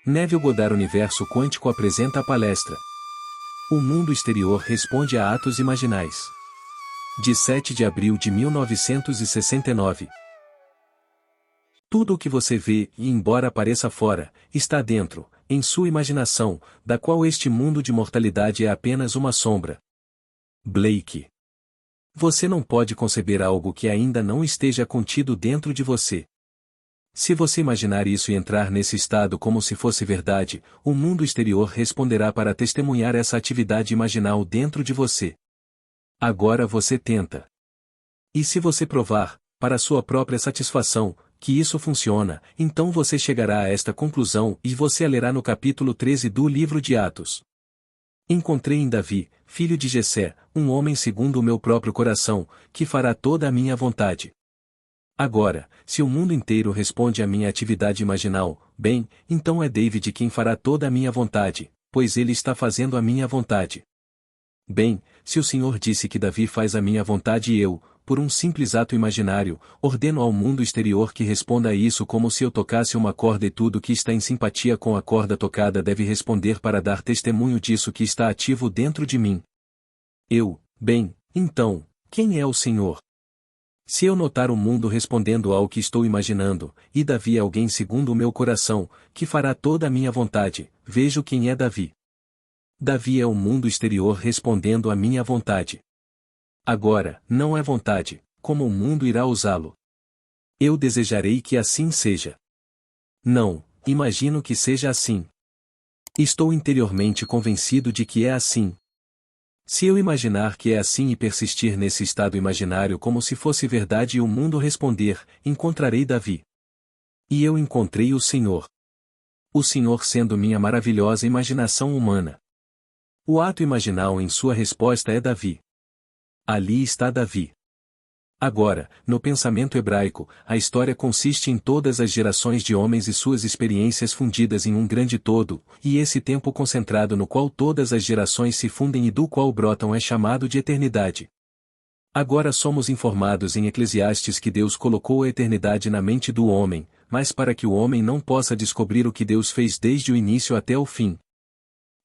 Neville Goddard Universo Quântico apresenta a palestra. O mundo exterior responde a atos imaginais. De 7 de abril de 1969. Tudo o que você vê, e embora pareça fora, está dentro, em sua imaginação, da qual este mundo de mortalidade é apenas uma sombra. Blake. Você não pode conceber algo que ainda não esteja contido dentro de você. Se você imaginar isso e entrar nesse estado como se fosse verdade, o mundo exterior responderá para testemunhar essa atividade imaginal dentro de você. Agora você tenta. E se você provar, para sua própria satisfação, que isso funciona, então você chegará a esta conclusão e você a lerá no capítulo 13 do livro de Atos. Encontrei em Davi, filho de Jessé, um homem segundo o meu próprio coração, que fará toda a minha vontade. Agora, se o mundo inteiro responde à minha atividade imaginal, bem, então é David quem fará toda a minha vontade, pois ele está fazendo a minha vontade. Bem, se o Senhor disse que Davi faz a minha vontade e eu, por um simples ato imaginário, ordeno ao mundo exterior que responda a isso como se eu tocasse uma corda e tudo que está em simpatia com a corda tocada deve responder para dar testemunho disso que está ativo dentro de mim. Bem, então, quem é o Senhor? Se eu notar o mundo respondendo ao que estou imaginando, e Davi é alguém segundo o meu coração, que fará toda a minha vontade, vejo quem é Davi. Davi é o mundo exterior respondendo à minha vontade. Agora, não é vontade, como o mundo irá usá-lo. Eu desejarei que assim seja. Não, imagino que seja assim. Estou interiormente convencido de que é assim. Se eu imaginar que é assim e persistir nesse estado imaginário como se fosse verdade e o mundo responder, encontrarei Davi. E eu encontrei o Senhor. O Senhor sendo minha maravilhosa imaginação humana. O ato imaginal em sua resposta é Davi. Ali está Davi. Agora, no pensamento hebraico, a história consiste em todas as gerações de homens e suas experiências fundidas em um grande todo, e esse tempo concentrado no qual todas as gerações se fundem e do qual brotam é chamado de eternidade. Agora somos informados em Eclesiastes que Deus colocou a eternidade na mente do homem, mas para que o homem não possa descobrir o que Deus fez desde o início até o fim.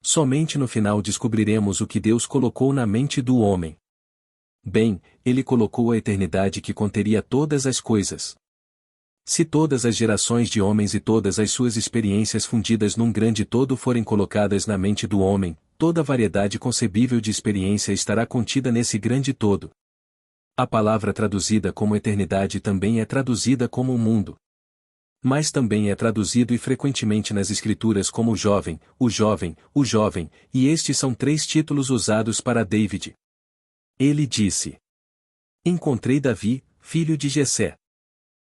Somente no final descobriremos o que Deus colocou na mente do homem. Bem, ele colocou a eternidade que conteria todas as coisas. Se todas as gerações de homens e todas as suas experiências fundidas num grande todo forem colocadas na mente do homem, toda a variedade concebível de experiência estará contida nesse grande todo. A palavra traduzida como eternidade também é traduzida como o mundo. Mas também é traduzido e frequentemente nas escrituras como o jovem, e estes são 3 títulos usados para David. Ele disse: Encontrei Davi, filho de Jessé.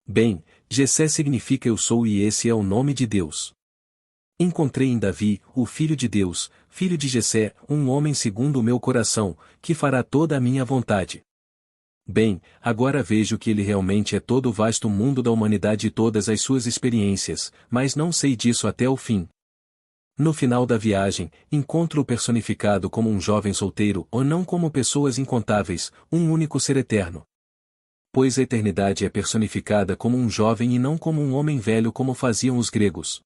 Bem, Jessé significa eu sou e esse é o nome de Deus. Encontrei em Davi, o filho de Deus, filho de Jessé, um homem segundo o meu coração, que fará toda a minha vontade. Bem, agora vejo que ele realmente é todo o vasto mundo da humanidade e todas as suas experiências, mas não sei disso até o fim. No final da viagem, encontro-o personificado como um jovem solteiro ou não como pessoas incontáveis, um único ser eterno. Pois a eternidade é personificada como um jovem e não como um homem velho como faziam os gregos.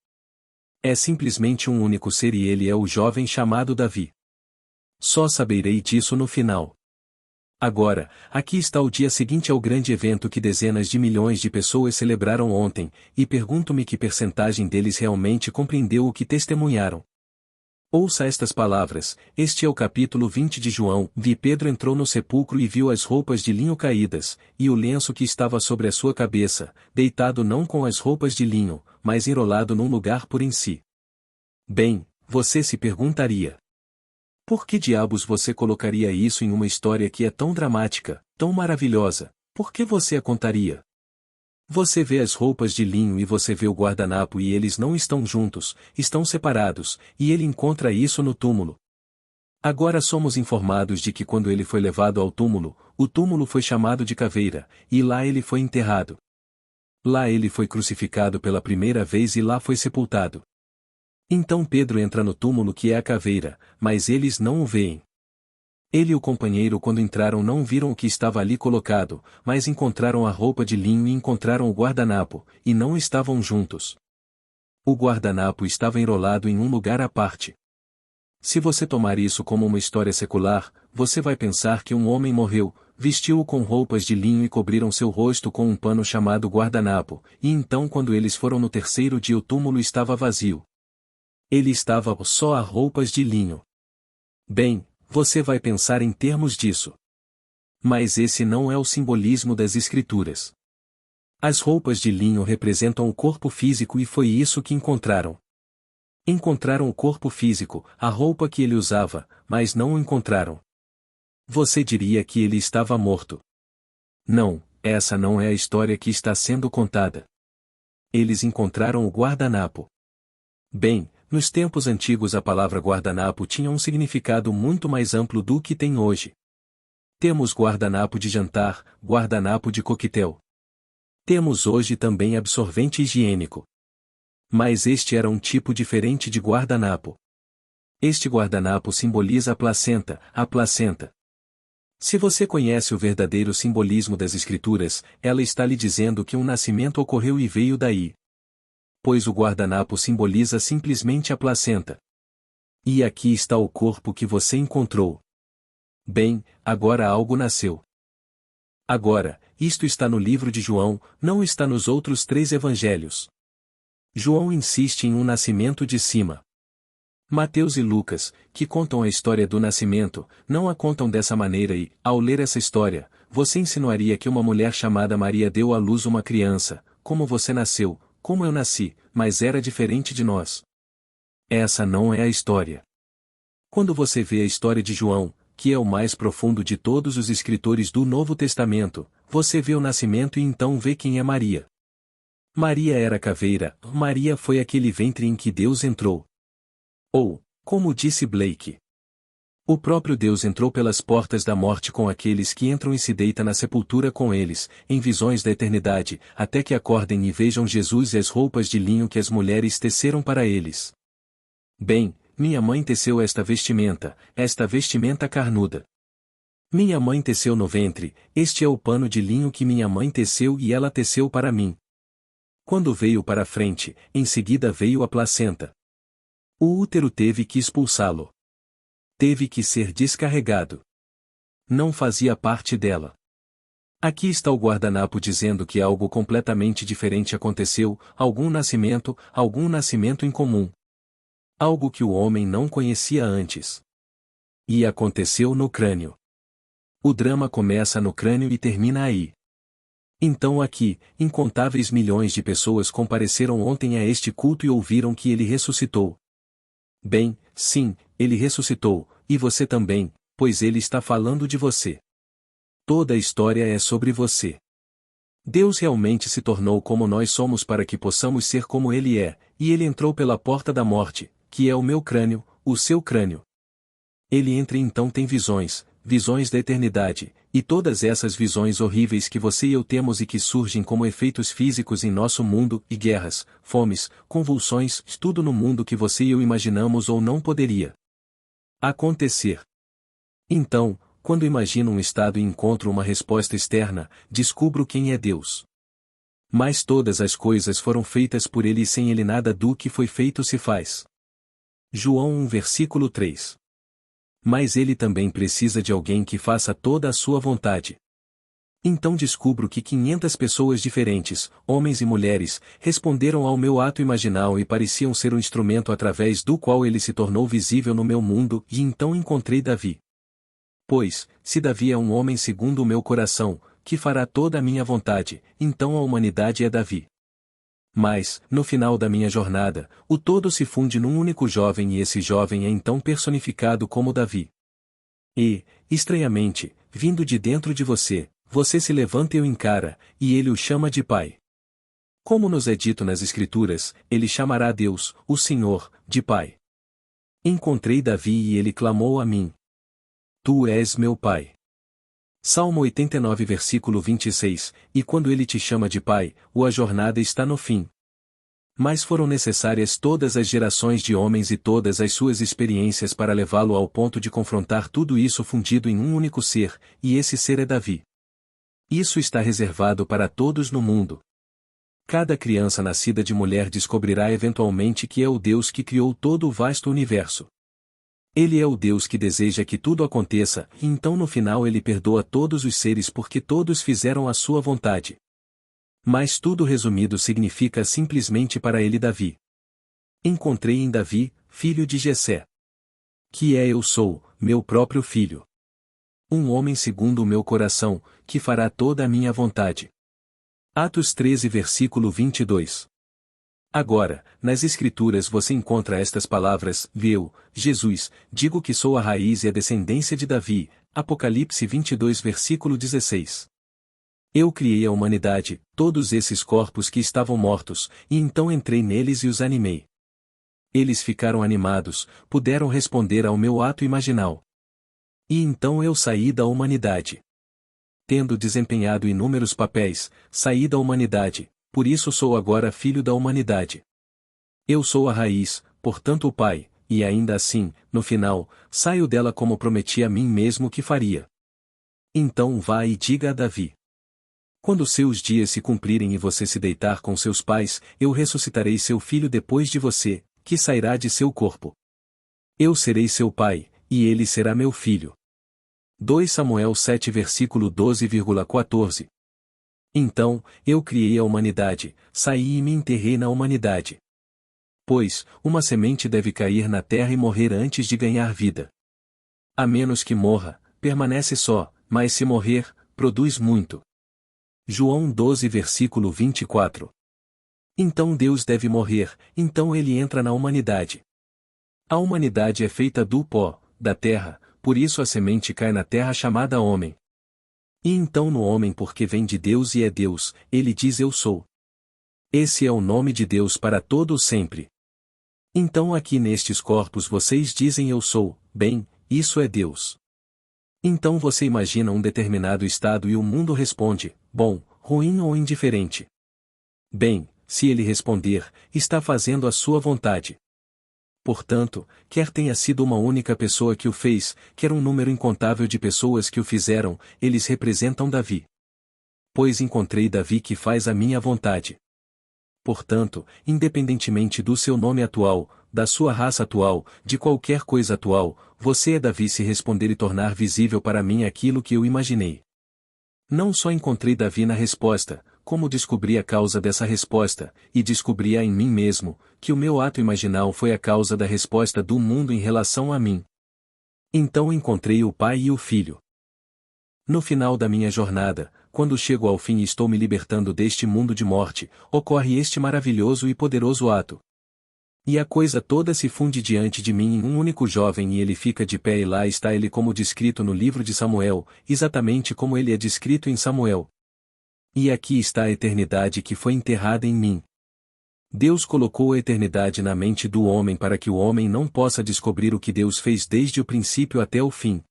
É simplesmente um único ser e ele é o jovem chamado Davi. Só saberei disso no final. Agora, aqui está o dia seguinte ao grande evento que dezenas de milhões de pessoas celebraram ontem, e pergunto-me que percentagem deles realmente compreendeu o que testemunharam. Ouça estas palavras, este é o capítulo 20 de João. Vi Pedro entrou no sepulcro e viu as roupas de linho caídas, e o lenço que estava sobre a sua cabeça, deitado não com as roupas de linho, mas enrolado num lugar por em si. Bem, você se perguntaria: por que diabos você colocaria isso em uma história que é tão dramática, tão maravilhosa? Por que você a contaria? Você vê as roupas de linho e você vê o guardanapo e eles não estão juntos, estão separados, e ele encontra isso no túmulo. Agora somos informados de que quando ele foi levado ao túmulo, o túmulo foi chamado de caveira, e lá ele foi enterrado. Lá ele foi crucificado pela primeira vez e lá foi sepultado. Então Pedro entra no túmulo que é a caveira, mas eles não o veem. Ele e o companheiro quando entraram não viram o que estava ali colocado, mas encontraram a roupa de linho e encontraram o guardanapo, e não estavam juntos. O guardanapo estava enrolado em um lugar à parte. Se você tomar isso como uma história secular, você vai pensar que um homem morreu, vestiu-o com roupas de linho e cobriram seu rosto com um pano chamado guardanapo, e então quando eles foram no terceiro dia o túmulo estava vazio. Ele estava só a roupas de linho. Bem, você vai pensar em termos disso. Mas esse não é o simbolismo das Escrituras. As roupas de linho representam o corpo físico e foi isso que encontraram. Encontraram o corpo físico, a roupa que ele usava, mas não o encontraram. Você diria que ele estava morto. Não, essa não é a história que está sendo contada. Eles encontraram o guardanapo. Bem, nos tempos antigos a palavra guardanapo tinha um significado muito mais amplo do que tem hoje. Temos guardanapo de jantar, guardanapo de coquetel. Temos hoje também absorvente higiênico. Mas este era um tipo diferente de guardanapo. Este guardanapo simboliza a placenta, a placenta. Se você conhece o verdadeiro simbolismo das Escrituras, ela está lhe dizendo que um nascimento ocorreu e veio daí. Pois o guardanapo simboliza simplesmente a placenta. E aqui está o corpo que você encontrou. Bem, agora algo nasceu. Agora, isto está no livro de João, não está nos outros 3 evangelhos. João insiste em um nascimento de cima. Mateus e Lucas, que contam a história do nascimento, não a contam dessa maneira e, ao ler essa história, você insinuaria que uma mulher chamada Maria deu à luz uma criança, como você nasceu, como eu nasci, mas era diferente de nós. Essa não é a história. Quando você vê a história de João, que é o mais profundo de todos os escritores do Novo Testamento, você vê o nascimento e então vê quem é Maria. Maria era caveira, Maria foi aquele ventre em que Deus entrou. Ou, como disse Blake, o próprio Deus entrou pelas portas da morte com aqueles que entram e se deita na sepultura com eles, em visões da eternidade, até que acordem e vejam Jesus e as roupas de linho que as mulheres teceram para eles. Bem, minha mãe teceu esta vestimenta carnuda. Minha mãe teceu no ventre, este é o pano de linho que minha mãe teceu e ela teceu para mim. Quando veio para a frente, em seguida veio a placenta. O útero teve que expulsá-lo. Teve que ser descarregado. Não fazia parte dela. Aqui está o guardanapo dizendo que algo completamente diferente aconteceu, algum nascimento incomum. Algo que o homem não conhecia antes. E aconteceu no crânio. O drama começa no crânio e termina aí. Então aqui, incontáveis milhões de pessoas compareceram ontem a este culto e ouviram que ele ressuscitou. Bem, sim, ele ressuscitou, e você também, pois ele está falando de você. Toda a história é sobre você. Deus realmente se tornou como nós somos para que possamos ser como ele é, e ele entrou pela porta da morte, que é o meu crânio, o seu crânio. Ele entra e então tem visões da eternidade, e todas essas visões horríveis que você e eu temos e que surgem como efeitos físicos em nosso mundo, e guerras, fomes, convulsões, tudo no mundo que você e eu imaginamos ou não poderia acontecer. Então, quando imagino um estado e encontro uma resposta externa, descubro quem é Deus. Mas todas as coisas foram feitas por ele e sem ele nada do que foi feito se faz. João 1 versículo 3. Mas ele também precisa de alguém que faça toda a sua vontade. Então descubro que 500 pessoas diferentes, homens e mulheres, responderam ao meu ato imaginal e pareciam ser o instrumento através do qual ele se tornou visível no meu mundo, e então encontrei Davi. Pois, se Davi é um homem segundo o meu coração, que fará toda a minha vontade, então a humanidade é Davi. Mas, no final da minha jornada, o todo se funde num único jovem e esse jovem é então personificado como Davi. E, estranhamente, vindo de dentro de você, você se levanta e o encara, e ele o chama de Pai. Como nos é dito nas Escrituras, ele chamará Deus, o Senhor, de Pai. Encontrei Davi e ele clamou a mim. Tu és meu Pai. Salmo 89 versículo 26, e quando ele te chama de Pai, a jornada está no fim. Mas foram necessárias todas as gerações de homens e todas as suas experiências para levá-lo ao ponto de confrontar tudo isso fundido em um único ser, e esse ser é Davi. Isso está reservado para todos no mundo. Cada criança nascida de mulher descobrirá eventualmente que é o Deus que criou todo o vasto universo. Ele é o Deus que deseja que tudo aconteça, e então no final ele perdoa todos os seres porque todos fizeram a sua vontade. Mas tudo resumido significa simplesmente para ele Davi. Encontrei em Davi, filho de Jessé. Que é eu sou, meu próprio filho. Um homem segundo o meu coração, que fará toda a minha vontade. Atos 13 versículo 22. Agora, nas Escrituras você encontra estas palavras, eu, Jesus, digo que sou a raiz e a descendência de Davi, Apocalipse 22 versículo 16. Eu criei a humanidade, todos esses corpos que estavam mortos, e então entrei neles e os animei. Eles ficaram animados, puderam responder ao meu ato imaginal. E então eu saí da humanidade. Tendo desempenhado inúmeros papéis, saí da humanidade, por isso sou agora filho da humanidade. Eu sou a raiz, portanto o pai, e ainda assim, no final, saio dela como prometi a mim mesmo que faria. Então vá e diga a Davi. Quando seus dias se cumprirem e você se deitar com seus pais, eu ressuscitarei seu filho depois de você, que sairá de seu corpo. Eu serei seu pai, e ele será meu filho. 2 Samuel 7 versículo 12,14. Então, eu criei a humanidade, saí e me enterrei na humanidade. Pois, uma semente deve cair na terra e morrer antes de ganhar vida. A menos que morra, permanece só, mas se morrer, produz muito. João 12 versículo 24. Então Deus deve morrer, então ele entra na humanidade. A humanidade é feita do pó, da terra, por isso a semente cai na terra chamada homem. E então no homem porque vem de Deus e é Deus, ele diz eu sou. Esse é o nome de Deus para todo o sempre. Então aqui nestes corpos vocês dizem eu sou, bem, isso é Deus. Então você imagina um determinado estado e o mundo responde, bom, ruim ou indiferente. Bem, se ele responder, está fazendo a sua vontade. Portanto, quer tenha sido uma única pessoa que o fez, quer um número incontável de pessoas que o fizeram, eles representam Davi. Pois encontrei Davi que faz a minha vontade. Portanto, independentemente do seu nome atual, da sua raça atual, de qualquer coisa atual, você é Davi se responder e tornar visível para mim aquilo que eu imaginei. Não só encontrei Davi na resposta, como descobri a causa dessa resposta, e descobri-a em mim mesmo, que o meu ato imaginal foi a causa da resposta do mundo em relação a mim. Então encontrei o Pai e o Filho. No final da minha jornada, quando chego ao fim e estou me libertando deste mundo de morte, ocorre este maravilhoso e poderoso ato. E a coisa toda se funde diante de mim em um único jovem e ele fica de pé e lá está ele como descrito no livro de Samuel, exatamente como ele é descrito em Samuel. E aqui está a eternidade que foi enterrada em mim. Deus colocou a eternidade na mente do homem para que o homem não possa descobrir o que Deus fez desde o princípio até o fim.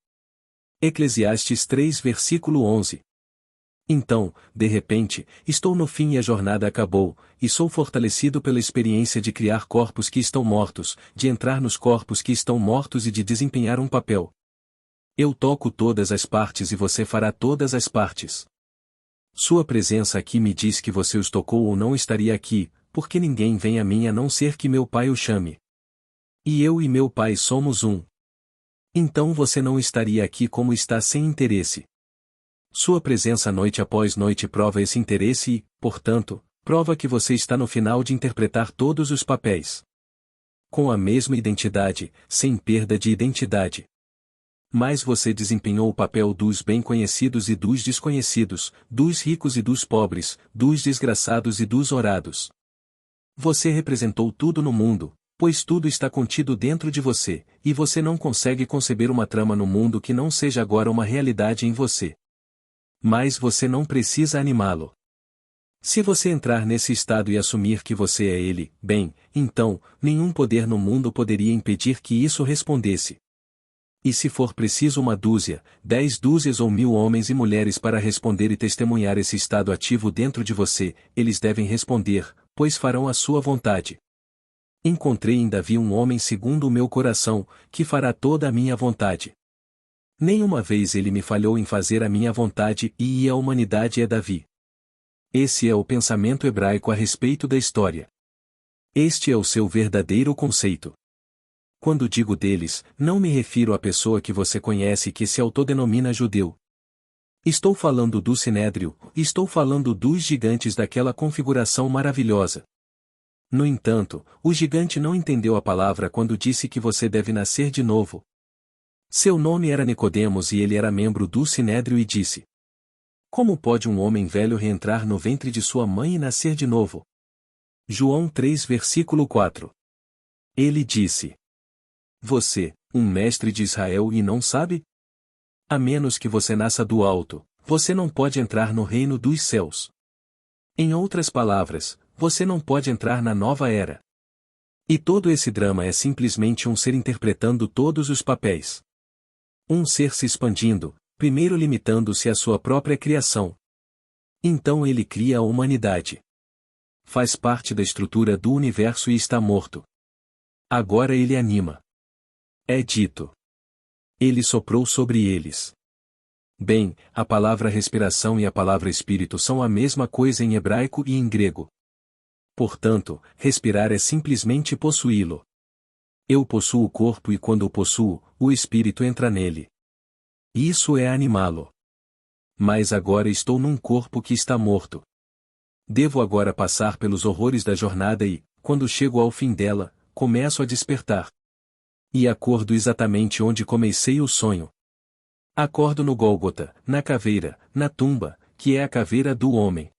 Eclesiastes 3 versículo 11. Então, de repente, estou no fim e a jornada acabou, e sou fortalecido pela experiência de criar corpos que estão mortos, de entrar nos corpos que estão mortos e de desempenhar um papel. Eu toco todas as partes e você fará todas as partes. Sua presença aqui me diz que você os tocou ou não estaria aqui, porque ninguém vem a mim a não ser que meu Pai o chame. E eu e meu Pai somos um. Então você não estaria aqui como está sem interesse. Sua presença noite após noite prova esse interesse e, portanto, prova que você está no final de interpretar todos os papéis. Com a mesma identidade, sem perda de identidade. Mas você desempenhou o papel dos bem-conhecidos e dos desconhecidos, dos ricos e dos pobres, dos desgraçados e dos orados. Você representou tudo no mundo, pois tudo está contido dentro de você, e você não consegue conceber uma trama no mundo que não seja agora uma realidade em você. Mas você não precisa animá-lo. Se você entrar nesse estado e assumir que você é ele, bem, então, nenhum poder no mundo poderia impedir que isso respondesse. E se for preciso 1 dúzia, 10 dúzias ou 1000 homens e mulheres para responder e testemunhar esse estado ativo dentro de você, eles devem responder, pois farão a sua vontade. Encontrei em Davi um homem segundo o meu coração, que fará toda a minha vontade. Nenhuma vez ele me falhou em fazer a minha vontade e a humanidade é Davi. Esse é o pensamento hebraico a respeito da história. Este é o seu verdadeiro conceito. Quando digo deles, não me refiro à pessoa que você conhece e que se autodenomina judeu. Estou falando do Sinédrio, estou falando dos gigantes daquela configuração maravilhosa. No entanto, o gigante não entendeu a palavra quando disse que você deve nascer de novo. Seu nome era Nicodemos e ele era membro do Sinédrio e disse: Como pode um homem velho reentrar no ventre de sua mãe e nascer de novo? João 3 versículo 4. Ele disse: Você, um mestre de Israel e não sabe? A menos que você nasça do alto, você não pode entrar no reino dos céus. Em outras palavras, você não pode entrar na nova era. E todo esse drama é simplesmente um ser interpretando todos os papéis. Um ser se expandindo, primeiro limitando-se à sua própria criação. Então ele cria a humanidade. Faz parte da estrutura do universo e está morto. Agora ele anima. É dito. Ele soprou sobre eles. Bem, a palavra respiração e a palavra espírito são a mesma coisa em hebraico e em grego. Portanto, respirar é simplesmente possuí-lo. Eu possuo o corpo e quando o possuo, o espírito entra nele. Isso é animá-lo. Mas agora estou num corpo que está morto. Devo agora passar pelos horrores da jornada e, quando chego ao fim dela, começo a despertar. E acordo exatamente onde comecei o sonho. Acordo no Gólgota, na caveira, na tumba, que é a caveira do homem.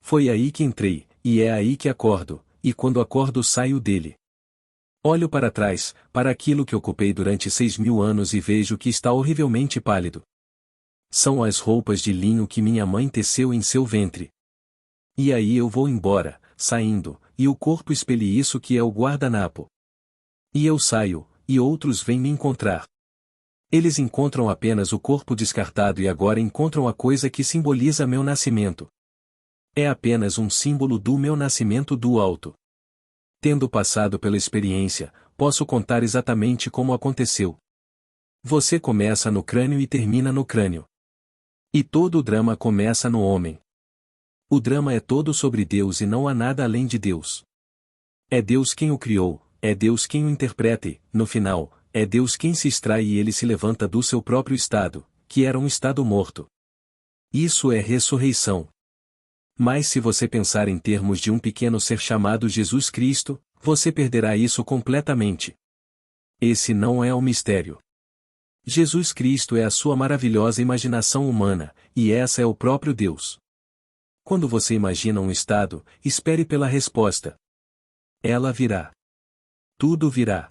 Foi aí que entrei, e é aí que acordo, e quando acordo saio dele. Olho para trás, para aquilo que ocupei durante 6.000 anos e vejo que está horrivelmente pálido. São as roupas de linho que minha mãe teceu em seu ventre. E aí eu vou embora, saindo, e o corpo expele isso que é o guardanapo. E eu saio, e outros vêm me encontrar. Eles encontram apenas o corpo descartado e agora encontram a coisa que simboliza meu nascimento. É apenas um símbolo do meu nascimento do alto. Tendo passado pela experiência, posso contar exatamente como aconteceu. Você começa no crânio e termina no crânio. E todo o drama começa no homem. O drama é todo sobre Deus e não há nada além de Deus. É Deus quem o criou, é Deus quem o interpreta e, no final, é Deus quem se extrai e ele se levanta do seu próprio estado, que era um estado morto. Isso é ressurreição. Mas se você pensar em termos de um pequeno ser chamado Jesus Cristo, você perderá isso completamente. Esse não é o mistério. Jesus Cristo é a sua maravilhosa imaginação humana, e essa é o próprio Deus. Quando você imagina um estado, espere pela resposta. Ela virá. Tudo virá.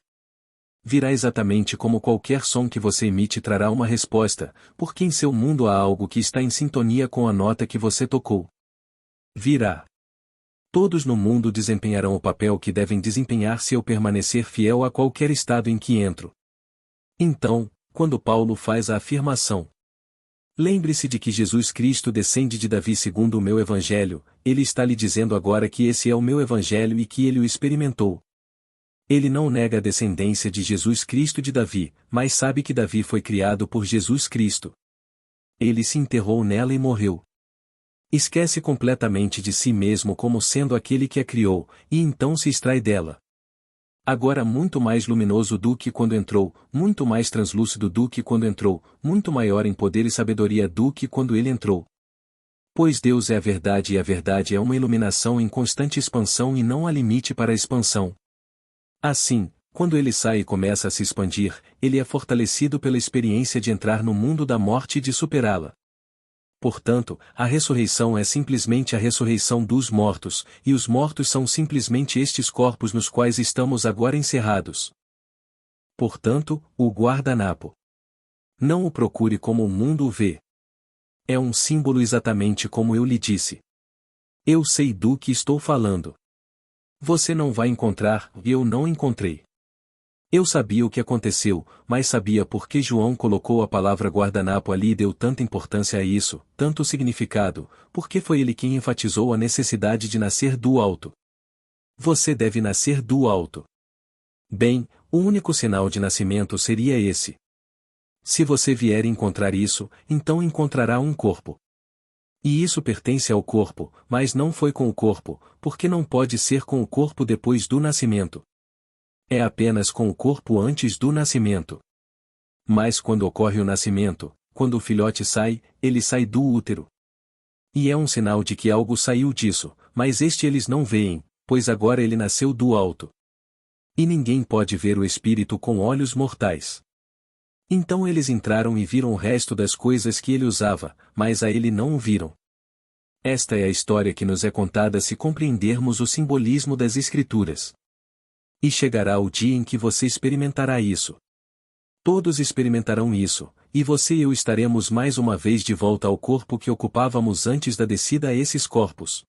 Virá exatamente como qualquer som que você emite trará uma resposta, porque em seu mundo há algo que está em sintonia com a nota que você tocou. Virá. Todos no mundo desempenharão o papel que devem desempenhar se eu permanecer fiel a qualquer estado em que entro. Então, quando Paulo faz a afirmação: lembre-se de que Jesus Cristo descende de Davi segundo o meu evangelho, ele está lhe dizendo agora que esse é o meu evangelho e que ele o experimentou. Ele não nega a descendência de Jesus Cristo de Davi, mas sabe que Davi foi criado por Jesus Cristo. Ele se enterrou nela e morreu. Esquece completamente de si mesmo como sendo aquele que a criou, e então se extrai dela. Agora muito mais luminoso do que quando entrou, muito mais translúcido do que quando entrou, muito maior em poder e sabedoria do que quando ele entrou. Pois Deus é a verdade e a verdade é uma iluminação em constante expansão e não há limite para a expansão. Assim, quando ele sai e começa a se expandir, ele é fortalecido pela experiência de entrar no mundo da morte e de superá-la. Portanto, a ressurreição é simplesmente a ressurreição dos mortos, e os mortos são simplesmente estes corpos nos quais estamos agora encerrados. Portanto, o guardanapo. Não o procure como o mundo o vê. É um símbolo exatamente como eu lhe disse. Eu sei do que estou falando. Você não vai encontrar, e eu não encontrei. Eu sabia o que aconteceu, mas sabia por que João colocou a palavra guardanapo ali e deu tanta importância a isso, tanto significado, porque foi ele quem enfatizou a necessidade de nascer do alto. Você deve nascer do alto. Bem, o único sinal de nascimento seria esse. Se você vier encontrar isso, então encontrará um corpo. E isso pertence ao corpo, mas não foi com o corpo, porque não pode ser com o corpo depois do nascimento. É apenas com o corpo antes do nascimento. Mas quando ocorre o nascimento, quando o filhote sai, ele sai do útero. E é um sinal de que algo saiu disso, mas eles não veem, pois agora ele nasceu do alto. E ninguém pode ver o espírito com olhos mortais. Então eles entraram e viram o resto das coisas que ele usava, mas a ele não o viram. Esta é a história que nos é contada se compreendermos o simbolismo das Escrituras. E chegará o dia em que você experimentará isso. Todos experimentarão isso, e você e eu estaremos mais uma vez de volta ao corpo que ocupávamos antes da descida a esses corpos.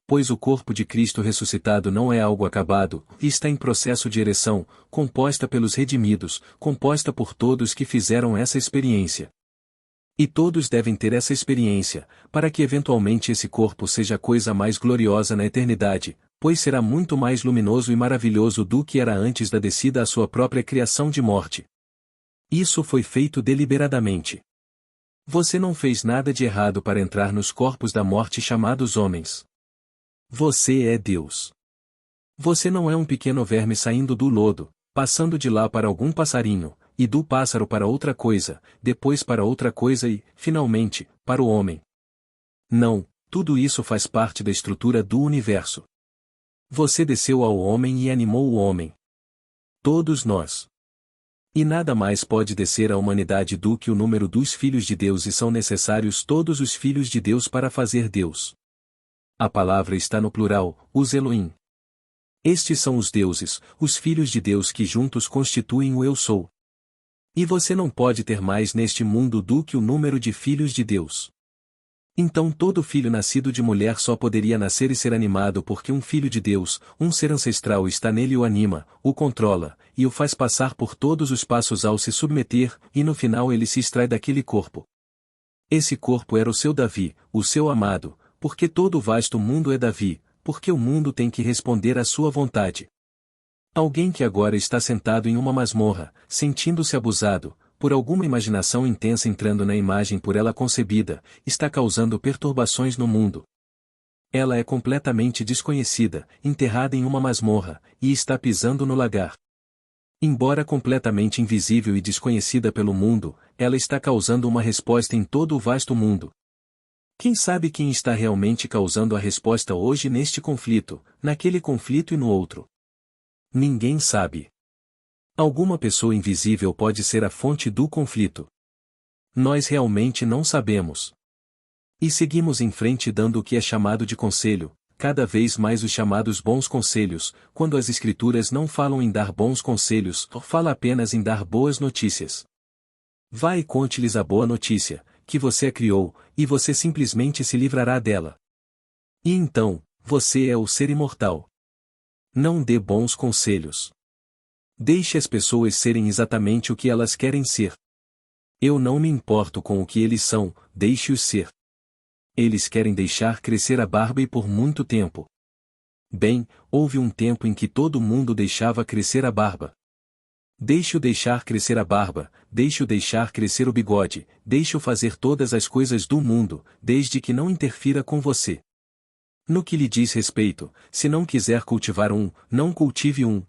Pois o corpo de Cristo ressuscitado não é algo acabado, e está em processo de ereção, composta pelos redimidos, composta por todos que fizeram essa experiência. E todos devem ter essa experiência, para que eventualmente esse corpo seja a coisa mais gloriosa na eternidade, pois será muito mais luminoso e maravilhoso do que era antes da descida à sua própria criação de morte. Isso foi feito deliberadamente. Você não fez nada de errado para entrar nos corpos da morte chamados homens. Você é Deus. Você não é um pequeno verme saindo do lodo, passando de lá para algum passarinho, e do pássaro para outra coisa, depois para outra coisa e, finalmente, para o homem. Não, tudo isso faz parte da estrutura do universo. Você desceu ao homem e animou o homem. Todos nós. E nada mais pode descer à humanidade do que o número dos filhos de Deus, e são necessários todos os filhos de Deus para fazer Deus. A palavra está no plural, os Elohim. Estes são os deuses, os filhos de Deus que juntos constituem o Eu Sou. E você não pode ter mais neste mundo do que o número de filhos de Deus. Então todo filho nascido de mulher só poderia nascer e ser animado porque um filho de Deus, um ser ancestral está nele e o anima, o controla, e o faz passar por todos os passos ao se submeter, e no final ele se extrai daquele corpo. Esse corpo era o seu Davi, o seu amado, porque todo o vasto mundo é Davi, porque o mundo tem que responder à sua vontade. Alguém que agora está sentado em uma masmorra, sentindo-se abusado, por alguma imaginação intensa entrando na imagem por ela concebida, está causando perturbações no mundo. Ela é completamente desconhecida, enterrada em uma masmorra, e está pisando no lagar. Embora completamente invisível e desconhecida pelo mundo, ela está causando uma resposta em todo o vasto mundo. Quem sabe quem está realmente causando a resposta hoje neste conflito, naquele conflito e no outro? Ninguém sabe. Alguma pessoa invisível pode ser a fonte do conflito. Nós realmente não sabemos. E seguimos em frente dando o que é chamado de conselho, cada vez mais os chamados bons conselhos, quando as Escrituras não falam em dar bons conselhos, fala apenas em dar boas notícias. Vá e conte-lhes a boa notícia, que você a criou, e você simplesmente se livrará dela. E então, você é o ser imortal. Não dê bons conselhos. Deixe as pessoas serem exatamente o que elas querem ser. Eu não me importo com o que eles são, deixe-os ser. Eles querem deixar crescer a barba e por muito tempo. Bem, houve um tempo em que todo mundo deixava crescer a barba. Deixe-o deixar crescer a barba, deixe-o deixar crescer o bigode, deixe-o fazer todas as coisas do mundo, desde que não interfira com você. No que lhe diz respeito, se não quiser cultivar não cultive um.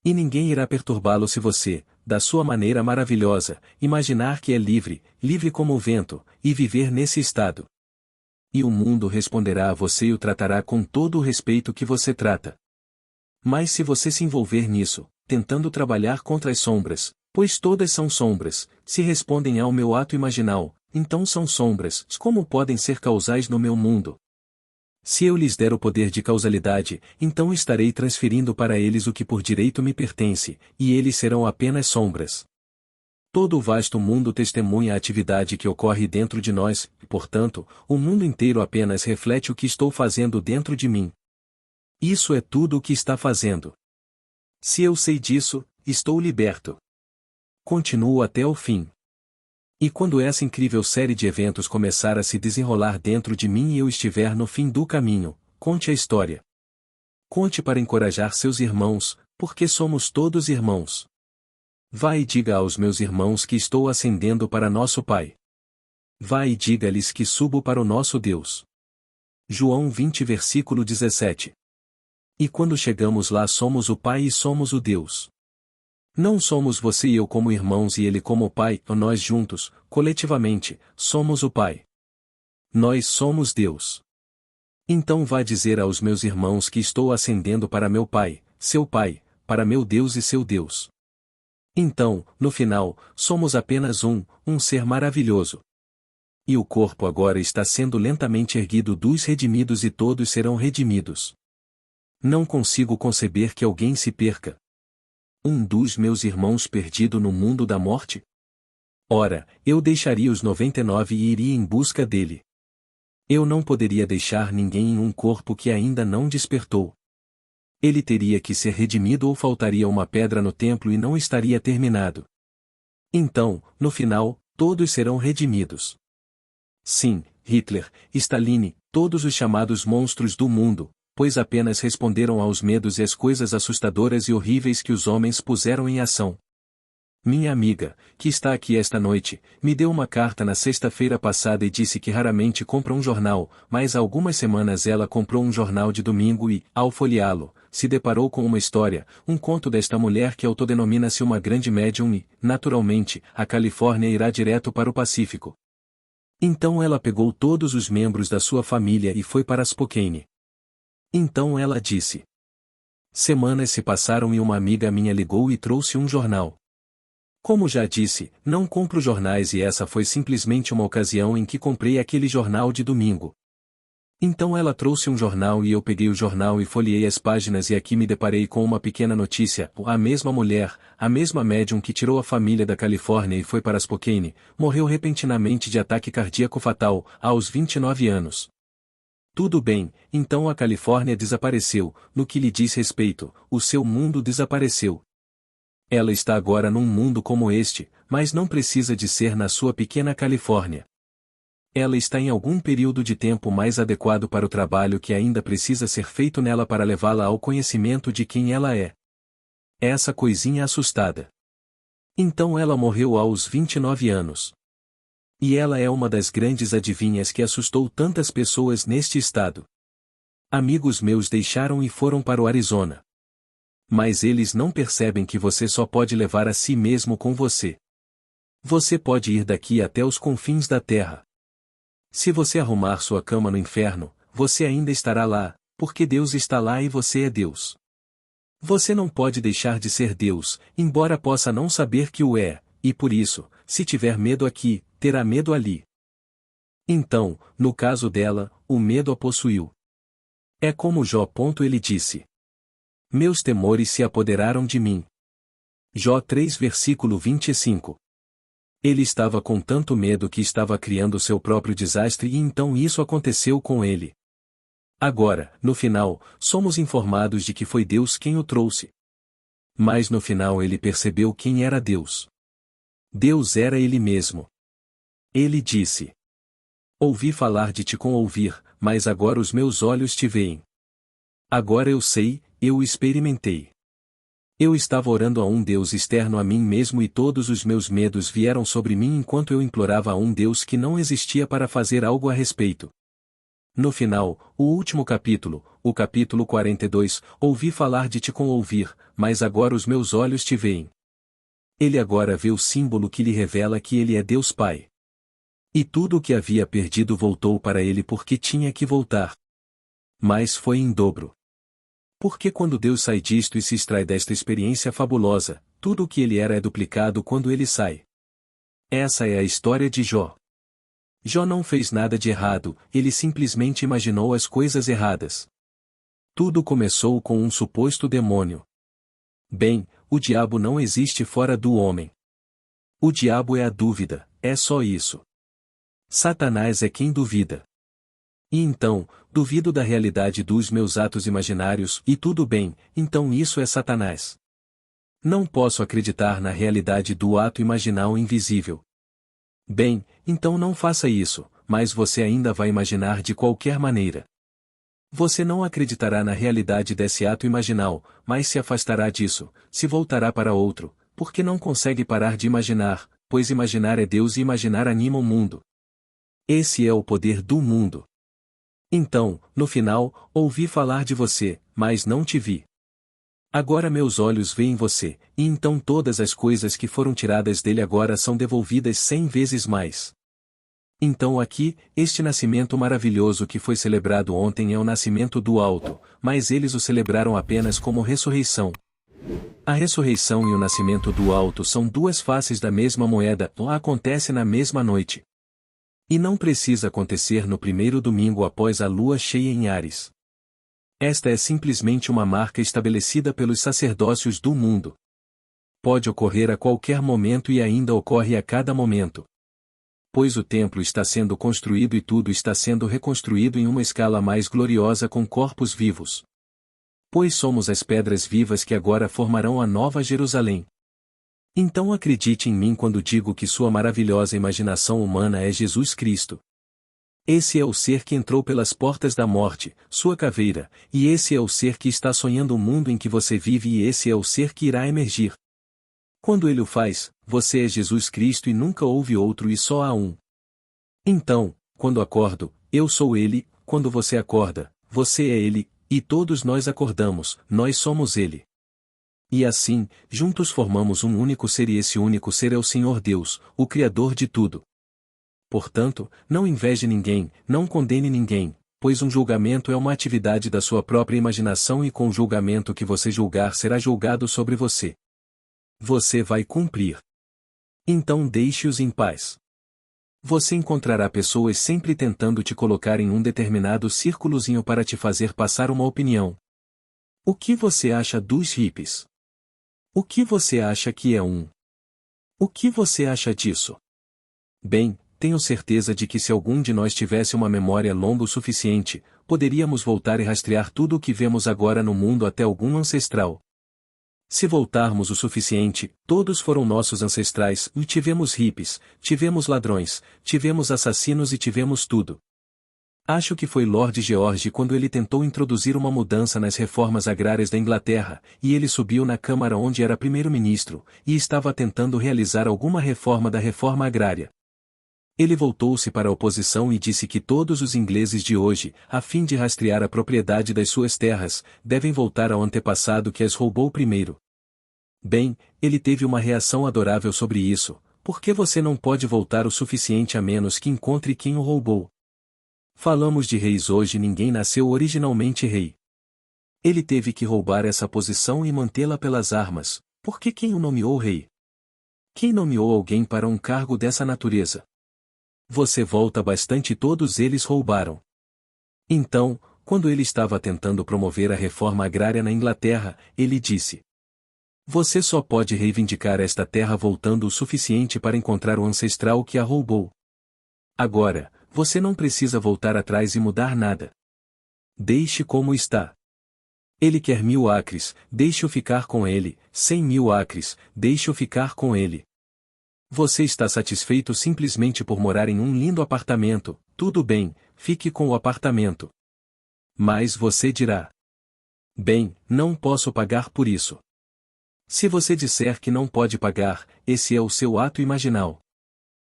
E ninguém irá perturbá-lo se você, da sua maneira maravilhosa, imaginar que é livre, livre como o vento, e viver nesse estado. E o mundo responderá a você e o tratará com todo o respeito que você trata. Mas se você se envolver nisso, tentando trabalhar contra as sombras, pois todas são sombras, se respondem ao meu ato imaginal, então são sombras, como podem ser causais no meu mundo? Se eu lhes der o poder de causalidade, então estarei transferindo para eles o que por direito me pertence, e eles serão apenas sombras. Todo o vasto mundo testemunha a atividade que ocorre dentro de nós, e portanto, o mundo inteiro apenas reflete o que estou fazendo dentro de mim. Isso é tudo o que está fazendo. Se eu sei disso, estou liberto. Continuo até o fim. E quando essa incrível série de eventos começar a se desenrolar dentro de mim e eu estiver no fim do caminho, conte a história. Conte para encorajar seus irmãos, porque somos todos irmãos. Vá e diga aos meus irmãos que estou ascendendo para nosso Pai. Vá e diga-lhes que subo para o nosso Deus. João 20 versículo 17. E quando chegamos lá somos o Pai e somos o Deus. Não somos você e eu como irmãos e ele como Pai, ou nós juntos, coletivamente, somos o Pai. Nós somos Deus. Então vá dizer aos meus irmãos que estou ascendendo para meu Pai, seu Pai, para meu Deus e seu Deus. Então, no final, somos apenas um ser maravilhoso. E o corpo agora está sendo lentamente erguido dos redimidos e todos serão redimidos. Não consigo conceber que alguém se perca. Um dos meus irmãos perdido no mundo da morte? Ora, eu deixaria os 99 e iria em busca dele. Eu não poderia deixar ninguém em um corpo que ainda não despertou. Ele teria que ser redimido ou faltaria uma pedra no templo e não estaria terminado. Então, no final, todos serão redimidos. Sim, Hitler, Stalin, todos os chamados monstros do mundo, pois apenas responderam aos medos e às coisas assustadoras e horríveis que os homens puseram em ação. Minha amiga, que está aqui esta noite, me deu uma carta na sexta-feira passada e disse que raramente compra um jornal, mas há algumas semanas ela comprou um jornal de domingo e, ao folheá-lo, se deparou com uma história, um conto desta mulher que autodenomina-se uma grande médium e, naturalmente, a Califórnia irá direto para o Pacífico. Então ela pegou todos os membros da sua família e foi para Spokane. Então ela disse. Semanas se passaram e uma amiga minha ligou e trouxe um jornal. Como já disse, não compro jornais e essa foi simplesmente uma ocasião em que comprei aquele jornal de domingo. Então ela trouxe um jornal e eu peguei o jornal e folheei as páginas e aqui me deparei com uma pequena notícia. A mesma mulher, a mesma médium que tirou a família da Califórnia e foi para Spokane, morreu repentinamente de ataque cardíaco fatal, aos 29 anos. Tudo bem, então a Califórnia desapareceu, no que lhe diz respeito, o seu mundo desapareceu. Ela está agora num mundo como este, mas não precisa de ser na sua pequena Califórnia. Ela está em algum período de tempo mais adequado para o trabalho que ainda precisa ser feito nela para levá-la ao conhecimento de quem ela é. Essa coisinha assustada. Então ela morreu aos 29 anos. E ela é uma das grandes adivinhas que assustou tantas pessoas neste estado. Amigos meus deixaram e foram para o Arizona. Mas eles não percebem que você só pode levar a si mesmo com você. Você pode ir daqui até os confins da terra. Se você arrumar sua cama no inferno, você ainda estará lá, porque Deus está lá e você é Deus. Você não pode deixar de ser Deus, embora possa não saber que o é, e por isso, se tiver medo aqui, terá medo ali. Então, no caso dela, o medo a possuiu. É como Jó. Ele disse. Meus temores se apoderaram de mim. Jó 3 versículo 25. Ele estava com tanto medo que estava criando seu próprio desastre e então isso aconteceu com ele. Agora, no final, somos informados de que foi Deus quem o trouxe. Mas no final ele percebeu quem era Deus. Deus era ele mesmo. Ele disse. Ouvi falar de ti com ouvir, mas agora os meus olhos te veem. Agora eu sei, eu o experimentei. Eu estava orando a um Deus externo a mim mesmo e todos os meus medos vieram sobre mim enquanto eu implorava a um Deus que não existia para fazer algo a respeito. No final, o último capítulo, o capítulo 42, ouvi falar de ti com ouvir, mas agora os meus olhos te veem. Ele agora vê o símbolo que lhe revela que ele é Deus Pai. E tudo o que havia perdido voltou para ele porque tinha que voltar. Mas foi em dobro. Porque quando Deus sai disto e se extrai desta experiência fabulosa, tudo o que ele era é duplicado quando ele sai. Essa é a história de Jó. Jó não fez nada de errado, ele simplesmente imaginou as coisas erradas. Tudo começou com um suposto demônio. Bem, o diabo não existe fora do homem. O diabo é a dúvida, é só isso. Satanás é quem duvida. E então, duvido da realidade dos meus atos imaginários, e tudo bem, então isso é Satanás. Não posso acreditar na realidade do ato imaginal invisível. Bem, então não faça isso, mas você ainda vai imaginar de qualquer maneira. Você não acreditará na realidade desse ato imaginal, mas se afastará disso, se voltará para outro, porque não consegue parar de imaginar, pois imaginar é Deus e imaginar anima o mundo. Esse é o poder do mundo. Então, no final, ouvi falar de você, mas não te vi. Agora meus olhos veem você, e então todas as coisas que foram tiradas dele agora são devolvidas 100 vezes mais. Então aqui, este nascimento maravilhoso que foi celebrado ontem é o nascimento do alto, mas eles o celebraram apenas como ressurreição. A ressurreição e o nascimento do alto são duas faces da mesma moeda, acontece na mesma noite. E não precisa acontecer no primeiro domingo após a lua cheia em Áries. Esta é simplesmente uma marca estabelecida pelos sacerdócios do mundo. Pode ocorrer a qualquer momento e ainda ocorre a cada momento. Pois o templo está sendo construído e tudo está sendo reconstruído em uma escala mais gloriosa com corpos vivos. Pois somos as pedras vivas que agora formarão a nova Jerusalém. Então acredite em mim quando digo que sua maravilhosa imaginação humana é Jesus Cristo. Esse é o ser que entrou pelas portas da morte, sua caveira, e esse é o ser que está sonhando o mundo em que você vive e esse é o ser que irá emergir. Quando ele o faz, você é Jesus Cristo e nunca houve outro e só há um. Então, quando acordo, eu sou ele, quando você acorda, você é ele, e todos nós acordamos, nós somos ele. E assim, juntos formamos um único ser e esse único ser é o Senhor Deus, o Criador de tudo. Portanto, não inveje ninguém, não condene ninguém, pois um julgamento é uma atividade da sua própria imaginação e com o julgamento que você julgar será julgado sobre você. Você vai cumprir. Então deixe-os em paz. Você encontrará pessoas sempre tentando te colocar em um determinado círculozinho para te fazer passar uma opinião. O que você acha dos hippies? O que você acha que é um? O que você acha disso? Bem, tenho certeza de que se algum de nós tivesse uma memória longa o suficiente, poderíamos voltar e rastrear tudo o que vemos agora no mundo até algum ancestral. Se voltarmos o suficiente, todos foram nossos ancestrais, e tivemos hippies, tivemos ladrões, tivemos assassinos e tivemos tudo. Acho que foi Lord George quando ele tentou introduzir uma mudança nas reformas agrárias da Inglaterra, e ele subiu na Câmara onde era primeiro-ministro, e estava tentando realizar alguma reforma da reforma agrária. Ele voltou-se para a oposição e disse que todos os ingleses de hoje, a fim de rastrear a propriedade das suas terras, devem voltar ao antepassado que as roubou primeiro. Bem, ele teve uma reação adorável sobre isso, porque você não pode voltar o suficiente a menos que encontre quem o roubou. Falamos de reis hoje, ninguém nasceu originalmente rei. Ele teve que roubar essa posição e mantê-la pelas armas, porque quem o nomeou rei? Quem nomeou alguém para um cargo dessa natureza? Você volta bastante e todos eles roubaram. Então, quando ele estava tentando promover a reforma agrária na Inglaterra, ele disse: você só pode reivindicar esta terra voltando o suficiente para encontrar o ancestral que a roubou. Agora, você não precisa voltar atrás e mudar nada. Deixe como está. Ele quer 1000 acres, deixe-o ficar com ele, 100.000 acres, deixe-o ficar com ele. Você está satisfeito simplesmente por morar em um lindo apartamento, tudo bem, fique com o apartamento. Mas você dirá: bem, não posso pagar por isso. Se você disser que não pode pagar, esse é o seu ato imaginal.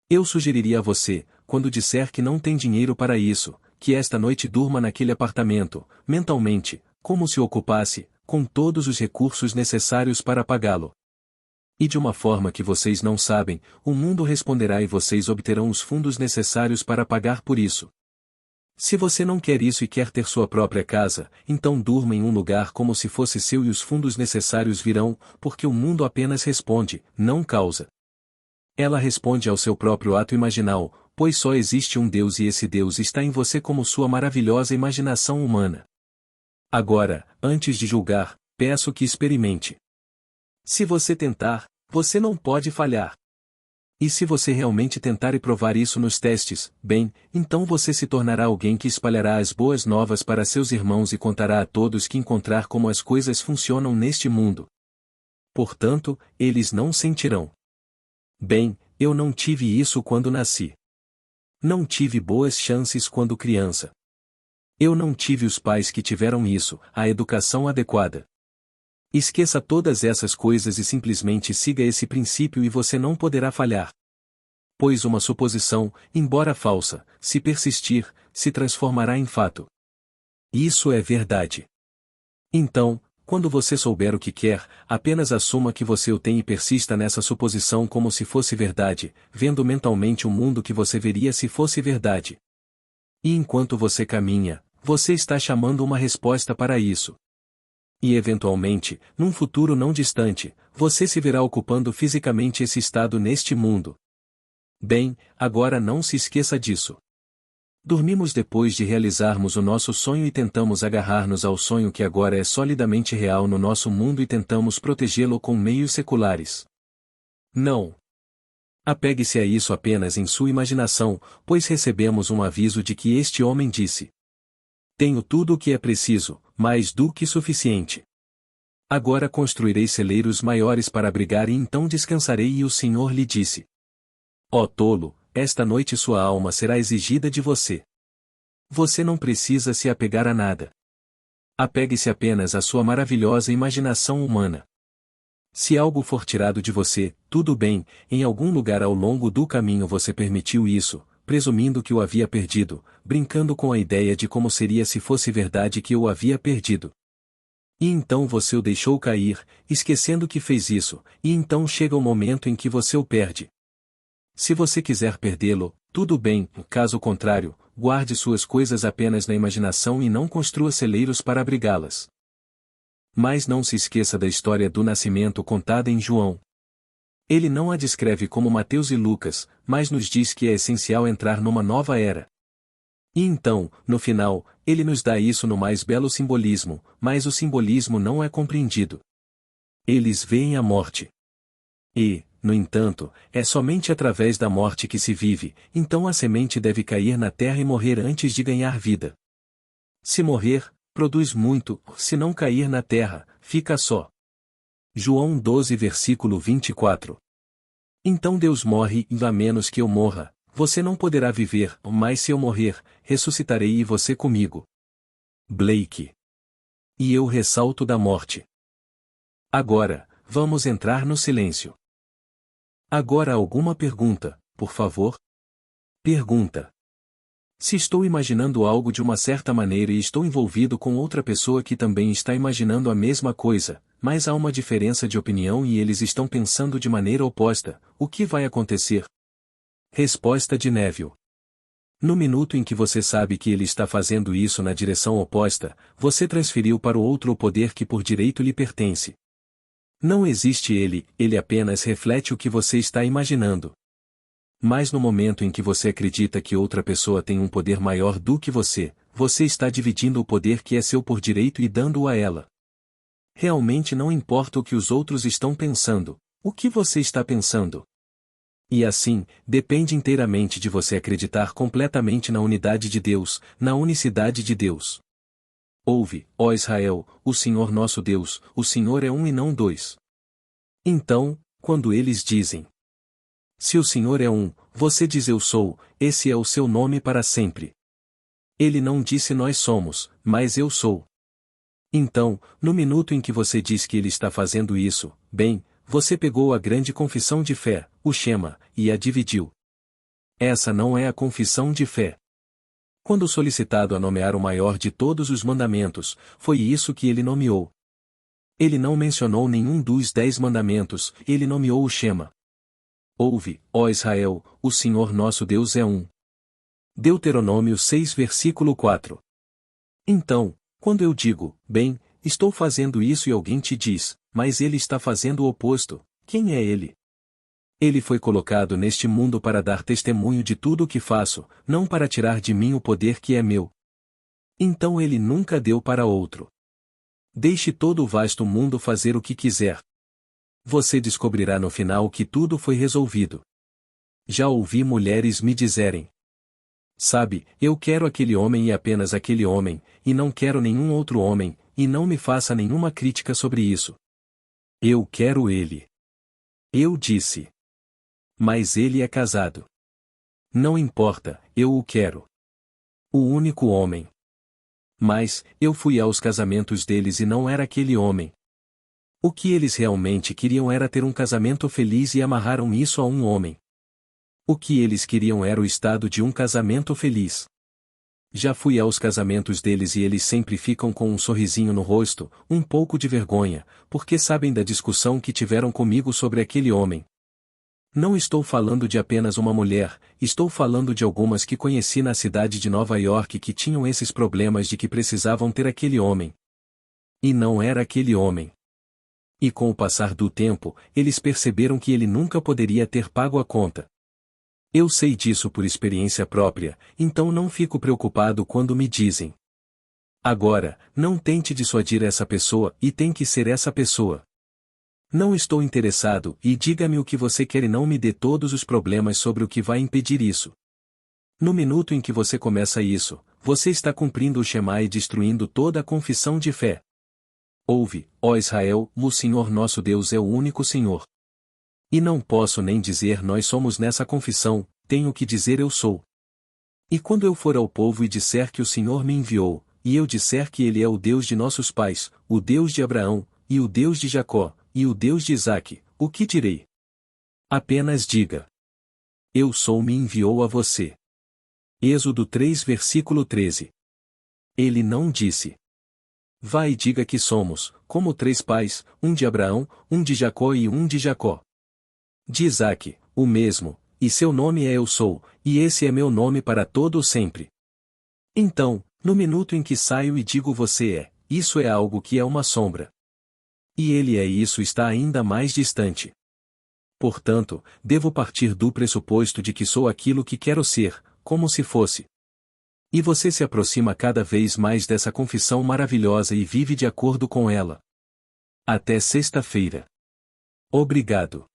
Eu sugeriria a você, quando disser que não tem dinheiro para isso, que esta noite durma naquele apartamento, mentalmente, como se ocupasse, com todos os recursos necessários para pagá-lo. E de uma forma que vocês não sabem, o mundo responderá e vocês obterão os fundos necessários para pagar por isso. Se você não quer isso e quer ter sua própria casa, então durma em um lugar como se fosse seu e os fundos necessários virão, porque o mundo apenas responde, não causa. Ela responde ao seu próprio ato imaginal, pois só existe um Deus e esse Deus está em você como sua maravilhosa imaginação humana. Agora, antes de julgar, peço que experimente. Se você tentar, você não pode falhar. E se você realmente tentar e provar isso nos testes, bem, então você se tornará alguém que espalhará as boas novas para seus irmãos e contará a todos que encontrar como as coisas funcionam neste mundo. Portanto, eles não sentirão. Bem, eu não tive isso quando nasci. Não tive boas chances quando criança. Eu não tive os pais que tiveram isso, a educação adequada. Esqueça todas essas coisas e simplesmente siga esse princípio e você não poderá falhar. Pois uma suposição, embora falsa, se persistir, se transformará em fato. Isso é verdade. Então, quando você souber o que quer, apenas assuma que você o tem e persista nessa suposição como se fosse verdade, vendo mentalmente o mundo que você veria se fosse verdade. E enquanto você caminha, você está chamando uma resposta para isso. E eventualmente, num futuro não distante, você se verá ocupando fisicamente esse estado neste mundo. Bem, agora não se esqueça disso. Dormimos depois de realizarmos o nosso sonho e tentamos agarrar-nos ao sonho que agora é solidamente real no nosso mundo e tentamos protegê-lo com meios seculares. Não. Apegue-se a isso apenas em sua imaginação, pois recebemos um aviso de que este homem disse: tenho tudo o que é preciso, mais do que suficiente. Agora construirei celeiros maiores para abrigar e então descansarei. E o Senhor lhe disse: ó tolo, esta noite sua alma será exigida de você. Você não precisa se apegar a nada. Apegue-se apenas à sua maravilhosa imaginação humana. Se algo for tirado de você, tudo bem, em algum lugar ao longo do caminho você permitiu isso, presumindo que o havia perdido, brincando com a ideia de como seria se fosse verdade que o havia perdido. E então você o deixou cair, esquecendo que fez isso, e então chega o momento em que você o perde. Se você quiser perdê-lo, tudo bem, caso contrário, guarde suas coisas apenas na imaginação e não construa celeiros para abrigá-las. Mas não se esqueça da história do nascimento contada em João. Ele não a descreve como Mateus e Lucas, mas nos diz que é essencial entrar numa nova era. E então, no final, ele nos dá isso no mais belo simbolismo, mas o simbolismo não é compreendido. Eles veem a morte. E, no entanto, é somente através da morte que se vive, então a semente deve cair na terra e morrer antes de ganhar vida. Se morrer, produz muito, se não cair na terra, fica só. João 12 versículo 24. Então Deus morre e a menos que eu morra, você não poderá viver, mas se eu morrer, ressuscitarei e você comigo. Blake. E eu ressalto da morte. Agora, vamos entrar no silêncio. Agora alguma pergunta, por favor? Pergunta. Se estou imaginando algo de uma certa maneira e estou envolvido com outra pessoa que também está imaginando a mesma coisa, mas há uma diferença de opinião e eles estão pensando de maneira oposta, o que vai acontecer? Resposta de Neville. No minuto em que você sabe que ele está fazendo isso na direção oposta, você transferiu para o outro o poder que por direito lhe pertence. Não existe ele apenas reflete o que você está imaginando. Mas no momento em que você acredita que outra pessoa tem um poder maior do que você, você está dividindo o poder que é seu por direito e dando-o a ela. Realmente não importa o que os outros estão pensando, o que você está pensando. E assim, depende inteiramente de você acreditar completamente na unidade de Deus, na unicidade de Deus. Ouve, ó Israel, o Senhor nosso Deus, o Senhor é um e não dois. Então, quando eles dizem: se o Senhor é um, você diz eu sou, esse é o seu nome para sempre. Ele não disse nós somos, mas eu sou. Então, no minuto em que você diz que ele está fazendo isso, bem, você pegou a grande confissão de fé, o Shema, e a dividiu. Essa não é a confissão de fé. Quando solicitado a nomear o maior de todos os mandamentos, foi isso que ele nomeou. Ele não mencionou nenhum dos 10 mandamentos, ele nomeou o Shema. Ouve, ó Israel, o Senhor nosso Deus é um. Deuteronômio 6 versículo 4. Então, quando eu digo, bem, estou fazendo isso e alguém te diz, mas ele está fazendo o oposto, quem é ele? Ele foi colocado neste mundo para dar testemunho de tudo o que faço, não para tirar de mim o poder que é meu. Então ele nunca deu para outro. Deixe todo o vasto mundo fazer o que quiser. Você descobrirá no final que tudo foi resolvido. Já ouvi mulheres me dizerem: sabe, eu quero aquele homem e apenas aquele homem, e não quero nenhum outro homem, e não me faça nenhuma crítica sobre isso. Eu quero ele. Eu disse. Mas ele é casado. Não importa, eu o quero. O único homem. Mas, eu fui aos casamentos deles e não era aquele homem. O que eles realmente queriam era ter um casamento feliz e amarraram isso a um homem. O que eles queriam era o estado de um casamento feliz. Já fui aos casamentos deles e eles sempre ficam com um sorrisinho no rosto, um pouco de vergonha, porque sabem da discussão que tiveram comigo sobre aquele homem. Não estou falando de apenas uma mulher, estou falando de algumas que conheci na cidade de Nova York que tinham esses problemas de que precisavam ter aquele homem. E não era aquele homem. E com o passar do tempo, eles perceberam que ele nunca poderia ter pago a conta. Eu sei disso por experiência própria, então não fico preocupado quando me dizem. Agora, não tente dissuadir essa pessoa e tem que ser essa pessoa. Não estou interessado e diga-me o que você quer e não me dê todos os problemas sobre o que vai impedir isso. No minuto em que você começa isso, você está cumprindo o Shema e destruindo toda a confissão de fé. Ouve, ó Israel, o Senhor nosso Deus é o único Senhor. E não posso nem dizer nós somos nessa confissão, tenho que dizer eu sou. E quando eu for ao povo e disser que o Senhor me enviou, e eu disser que Ele é o Deus de nossos pais, o Deus de Abraão, e o Deus de Jacó, e o Deus de Isaque, o que direi? Apenas diga. Eu sou me enviou a você. Êxodo 3 versículo 13. Ele não disse. Vá e diga que somos, como 3 pais, um de Abraão, um de Jacó e um de Jacó. De Isaque, o mesmo, e seu nome é Eu Sou, e esse é meu nome para todo o sempre. Então, no minuto em que saio e digo você é, isso é algo que é uma sombra. E ele é isso está ainda mais distante. Portanto, devo partir do pressuposto de que sou aquilo que quero ser, como se fosse. E você se aproxima cada vez mais dessa confissão maravilhosa e vive de acordo com ela. Até sexta-feira. Obrigado.